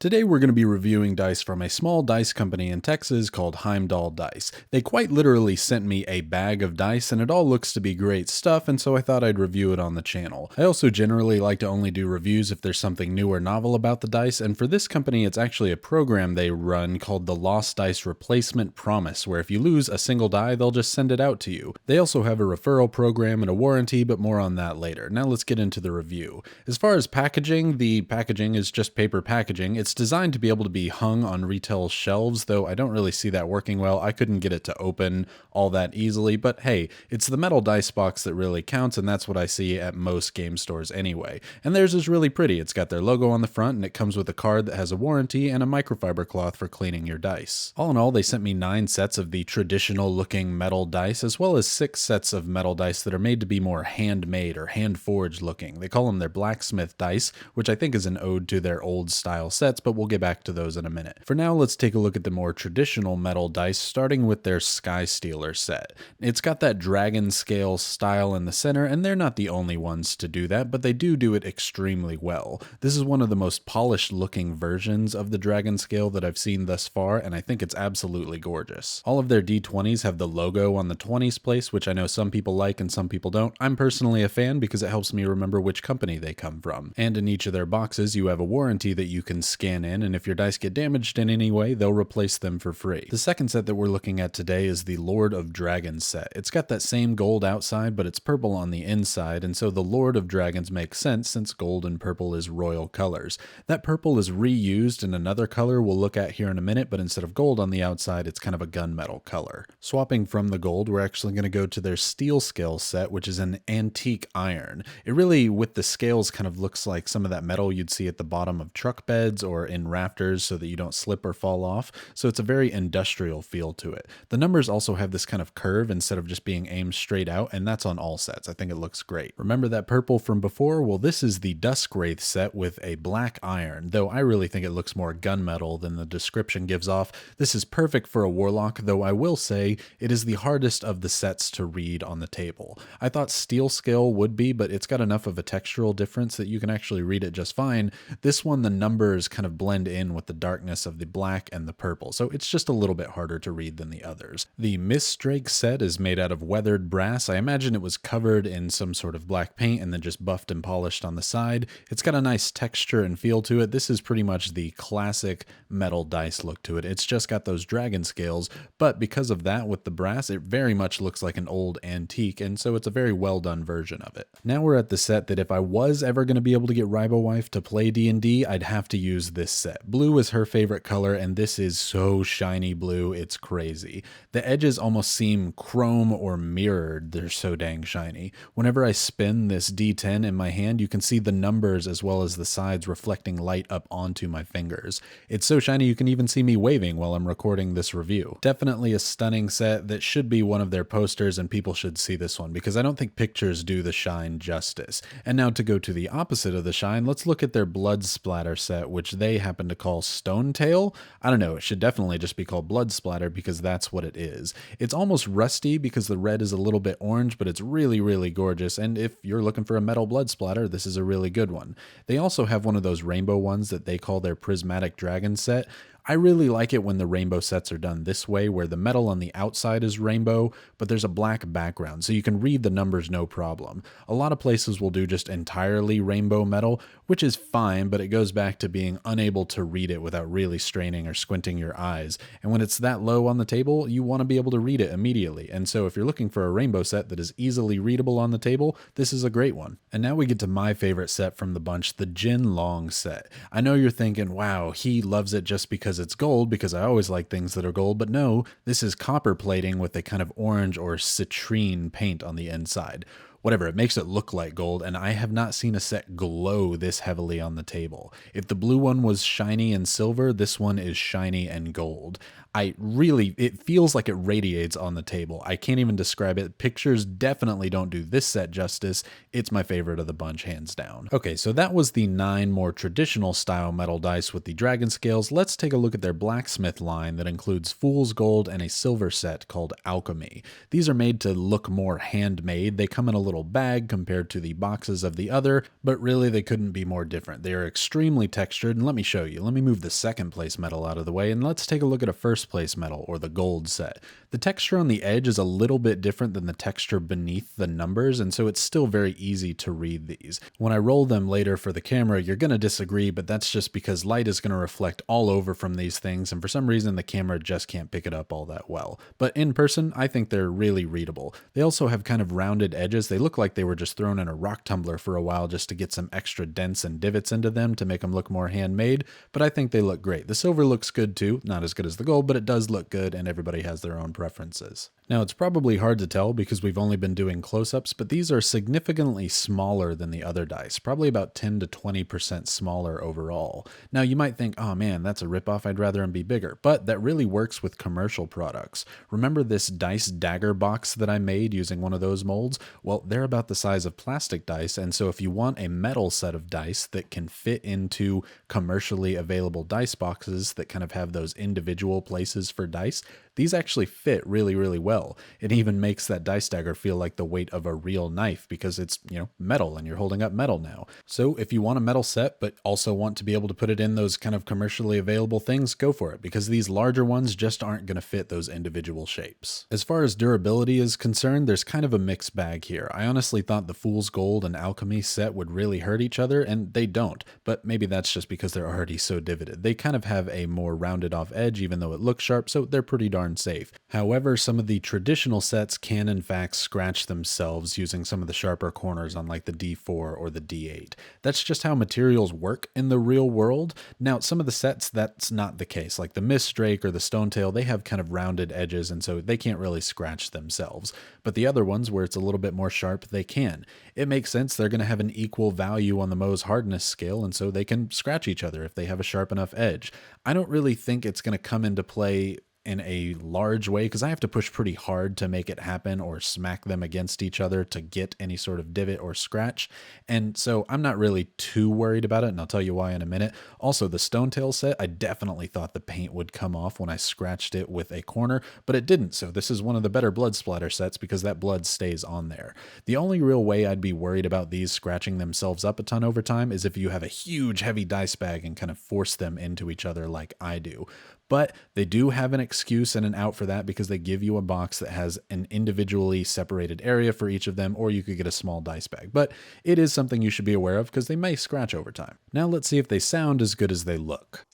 Today we're going to be reviewing dice from a small dice company in Texas called Heimdall Dice. They quite literally sent me a bag of dice and it all looks to be great stuff, and so I thought I'd review it on the channel. I also generally like to only do reviews if there's something new or novel about the dice, and for this company it's actually a program they run called the Lost Dice Replacement Promise, where if you lose a single die they'll just send it out to you. They also have a referral program and a warranty, but more on that later. Now let's get into the review. As far as packaging, the packaging is just paper packaging. It's designed to be able to be hung on retail shelves, though I don't really see that working well. I couldn't get it to open all that easily, but hey, it's the metal dice box that really counts, and that's what I see at most game stores anyway. And theirs is really pretty. It's got their logo on the front, and it comes with a card that has a warranty and a microfiber cloth for cleaning your dice. All in all, they sent me 9 sets of the traditional looking metal dice, as well as 6 sets of metal dice that are made to be more handmade or hand-forged looking. They call them their blacksmith dice, which I think is an ode to their old style sets, but we'll get back to those in a minute. For now, let's take a look at the more traditional metal dice, starting with their Sky Stealer set. It's got that dragon scale style in the center, and they're not the only ones to do that, but they do it extremely well. This is one of the most polished looking versions of the dragon scale that I've seen thus far, and I think it's absolutely gorgeous. All of their D20s have the logo on the 20s place, which I know some people like and some people don't. I'm personally a fan because it helps me remember which company they come from. And in each of their boxes, you have a warranty that you can scan in, and if your dice get damaged in any way, they'll replace them for free. The second set that we're looking at today is the Lord of Dragons set. It's got that same gold outside, but it's purple on the inside, and so the Lord of Dragons makes sense since gold and purple is royal colors. That purple is reused in another color we'll look at here in a minute, but instead of gold on the outside, it's kind of a gunmetal color. Swapping from the gold, we're actually going to go to their steel scale set, which is an antique iron. It really, with the scales, kind of looks like some of that metal you'd see at the bottom of truck beds or in rafters so that you don't slip or fall off, so it's a very industrial feel to it. The numbers also have this kind of curve instead of just being aimed straight out, and that's on all sets. I think it looks great. Remember that purple from before? Well, this is the Dusk Wraith set with a black iron, though I really think it looks more gunmetal than the description gives off. This is perfect for a warlock, though I will say it is the hardest of the sets to read on the table. I thought steel scale would be, but it's got enough of a textural difference that you can actually read it just fine. This one, the numbers kind of blend in with the darkness of the black and the purple, so it's just a little bit harder to read than the others. The Mistdrake set is made out of weathered brass. I imagine it was covered in some sort of black paint and then just buffed and polished on the side. It's got a nice texture and feel to it. This is pretty much the classic metal dice look to it. It's just got those dragon scales, but because of that with the brass, it very much looks like an old antique, and so it's a very well done version of it. Now we're at the set that if I was ever going to be able to get Rybowife to play D&D, I'd have to use this set. Blue is her favorite color, and this is so shiny blue, it's crazy. The edges almost seem chrome or mirrored, they're so dang shiny. Whenever I spin this D10 in my hand, you can see the numbers as well as the sides reflecting light up onto my fingers. It's so shiny you can even see me waving while I'm recording this review. Definitely a stunning set that should be one of their posters, and people should see this one because I don't think pictures do the shine justice. And now to go to the opposite of the shine, let's look at their Blood Splatter set, which they happen to call Stone Tail. I don't know, it should definitely just be called Blood Splatter because that's what it is. It's almost rusty because the red is a little bit orange, but it's really gorgeous, and if you're looking for a metal blood splatter, this is a really good one. They also have one of those rainbow ones that they call their Prismatic Dragon Set. I really like it when the rainbow sets are done this way, where the metal on the outside is rainbow, but there's a black background, so you can read the numbers no problem. A lot of places will do just entirely rainbow metal, which is fine, but it goes back to being unable to read it without really straining or squinting your eyes. And when it's that low on the table, you want to be able to read it immediately. And so if you're looking for a rainbow set that is easily readable on the table, this is a great one. And now we get to my favorite set from the bunch, the Jin Long set. I know you're thinking, wow, he loves it just because it's gold, because I always like things that are gold, but no, this is copper plating with a kind of orange or citrine paint on the inside. Whatever, it makes it look like gold, and I have not seen a set glow this heavily on the table. If the blue one was shiny and silver, this one is shiny and gold. It feels like it radiates on the table. I can't even describe it. Pictures definitely don't do this set justice. It's my favorite of the bunch, hands down. Okay, so that was the 9 more traditional style metal dice with the dragon scales. Let's take a look at their blacksmith line that includes fool's gold and a silver set called Alchemy. These are made to look more handmade. They come in a little little bag compared to the boxes of the other, but really they couldn't be more different. They are extremely textured, and let me show you. Let me move the second place metal out of the way, and let's take a look at a first place metal, or the gold set. The texture on the edge is a little bit different than the texture beneath the numbers, and so it's still very easy to read these. When I roll them later for the camera, you're going to disagree, but that's just because light is going to reflect all over from these things, and for some reason the camera just can't pick it up all that well. But in person, I think they're really readable. They also have kind of rounded edges. They look like they were just thrown in a rock tumbler for a while just to get some extra dents and divots into them to make them look more handmade, but I think they look great. The silver looks good too, not as good as the gold, but it does look good, and everybody has their own preferences. Now, it's probably hard to tell because we've only been doing close-ups, but these are significantly smaller than the other dice, probably about 10 to 20% smaller overall. Now, you might think, oh man, that's a ripoff, I'd rather them be bigger, but that really works with commercial products. Remember this dice dagger box that I made using one of those molds? Well, they're about the size of plastic dice, and so if you want a metal set of dice that can fit into commercially available dice boxes that kind of have those individual places for dice, these actually fit really, really well. It even makes that dice dagger feel like the weight of a real knife because it's, metal and you're holding up metal now. So if you want a metal set but also want to be able to put it in those kind of commercially available things, go for it, because these larger ones just aren't going to fit those individual shapes. As far as durability is concerned, there's kind of a mixed bag here. I honestly thought the Fool's Gold and Alchemy set would really hurt each other, and they don't, but maybe that's just because they're already so divoted. They kind of have a more rounded off edge even though it looks sharp, so they're pretty darn safe. However, some of the traditional sets can in fact scratch themselves using some of the sharper corners on like the D4 or the D8. That's just how materials work in the real world. Now, some of the sets, that's not the case. Like the Mistdrake or the Stonetail, they have kind of rounded edges, and so they can't really scratch themselves. But the other ones, where it's a little bit more sharp, they can. It makes sense. They're going to have an equal value on the Mohs hardness scale, and so they can scratch each other if they have a sharp enough edge. I don't really think it's going to come into play in a large way because I have to push pretty hard to make it happen or smack them against each other to get any sort of divot or scratch. And so I'm not really too worried about it, and I'll tell you why in a minute. Also, the Stonetail set, I definitely thought the paint would come off when I scratched it with a corner, but it didn't. So this is one of the better blood splatter sets because that blood stays on there. The only real way I'd be worried about these scratching themselves up a ton over time is if you have a huge heavy dice bag and kind of force them into each other like I do. But they do have an excuse and an out for that because they give you a box that has an individually separated area for each of them, or you could get a small dice bag. But it is something you should be aware of because they may scratch over time. Now let's see if they sound as good as they look.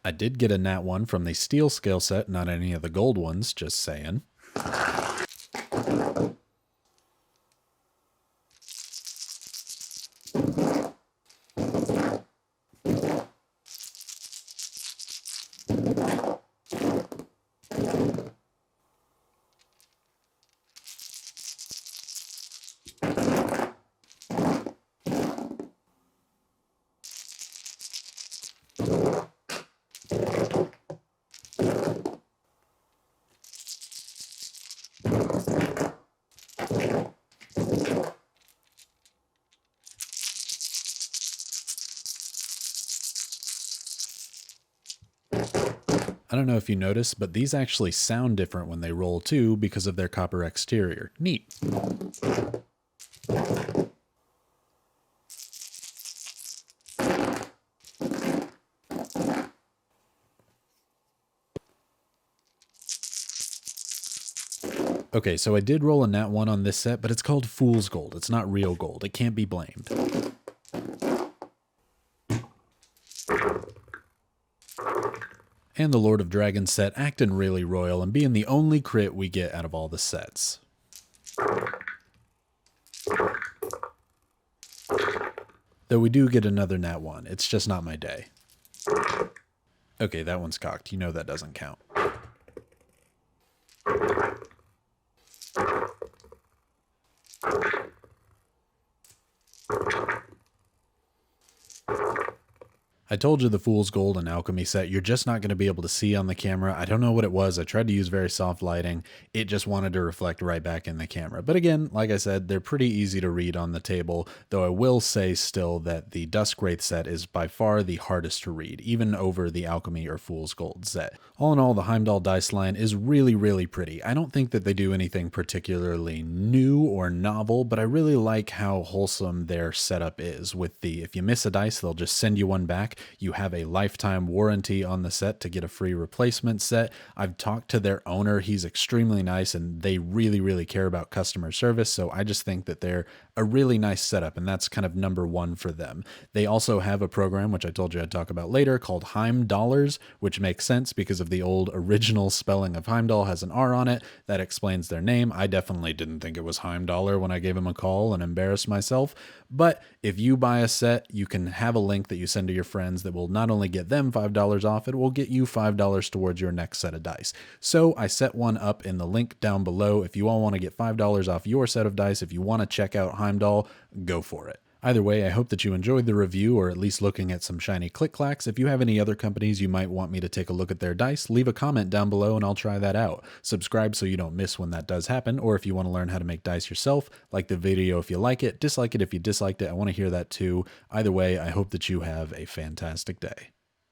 I did get a Nat 1 from the steel scale set, not any of the gold ones, just saying. I don't know if you noticed, but these actually sound different when they roll too because of their copper exterior. Neat. Okay, so I did roll a Nat 1 on this set, but it's called Fool's Gold. It's not real gold. It can't be blamed. And the Lord of Dragon set acting really royal and being the only crit we get out of all the sets. Though we do get another Nat 1. It's just not my day. Okay, that one's cocked. You know that doesn't count. I told you the Fool's Gold and Alchemy set, you're just not going to be able to see on the camera. I don't know what it was. I tried to use very soft lighting. It just wanted to reflect right back in the camera. But again, like I said, they're pretty easy to read on the table, though I will say still that the Dusk Wraith set is by far the hardest to read, even over the Alchemy or Fool's Gold set. All in all, the Heimdall dice line is really, really pretty. I don't think that they do anything particularly new or novel, but I really like how wholesome their setup is. With the, if you miss a dice, they'll just send you one back. You have a lifetime warranty on the set to get a free replacement set. I've talked to their owner. He's extremely nice and they really, really care about customer service. So I just think that they're a really nice setup, and that's kind of number one for them. They also have a program, which I told you I'd talk about later, called Heimdallrs, which makes sense because of the old original spelling of Heimdall has an R on it. That explains their name. I definitely didn't think it was Heimdallr when I gave him a call and embarrassed myself. But if you buy a set, you can have a link that you send to your friends that will not only get them $5 off, it will get you $5 towards your next set of dice. So I set one up in the link down below. If you all want to get $5 off your set of dice, if you want to check out Heimdall, go for it. Either way, I hope that you enjoyed the review, or at least looking at some shiny click-clacks. If you have any other companies you might want me to take a look at their dice, leave a comment down below and I'll try that out. Subscribe so you don't miss when that does happen, or if you want to learn how to make dice yourself, like the video if you like it, dislike it if you disliked it. I want to hear that too. Either way, I hope that you have a fantastic day.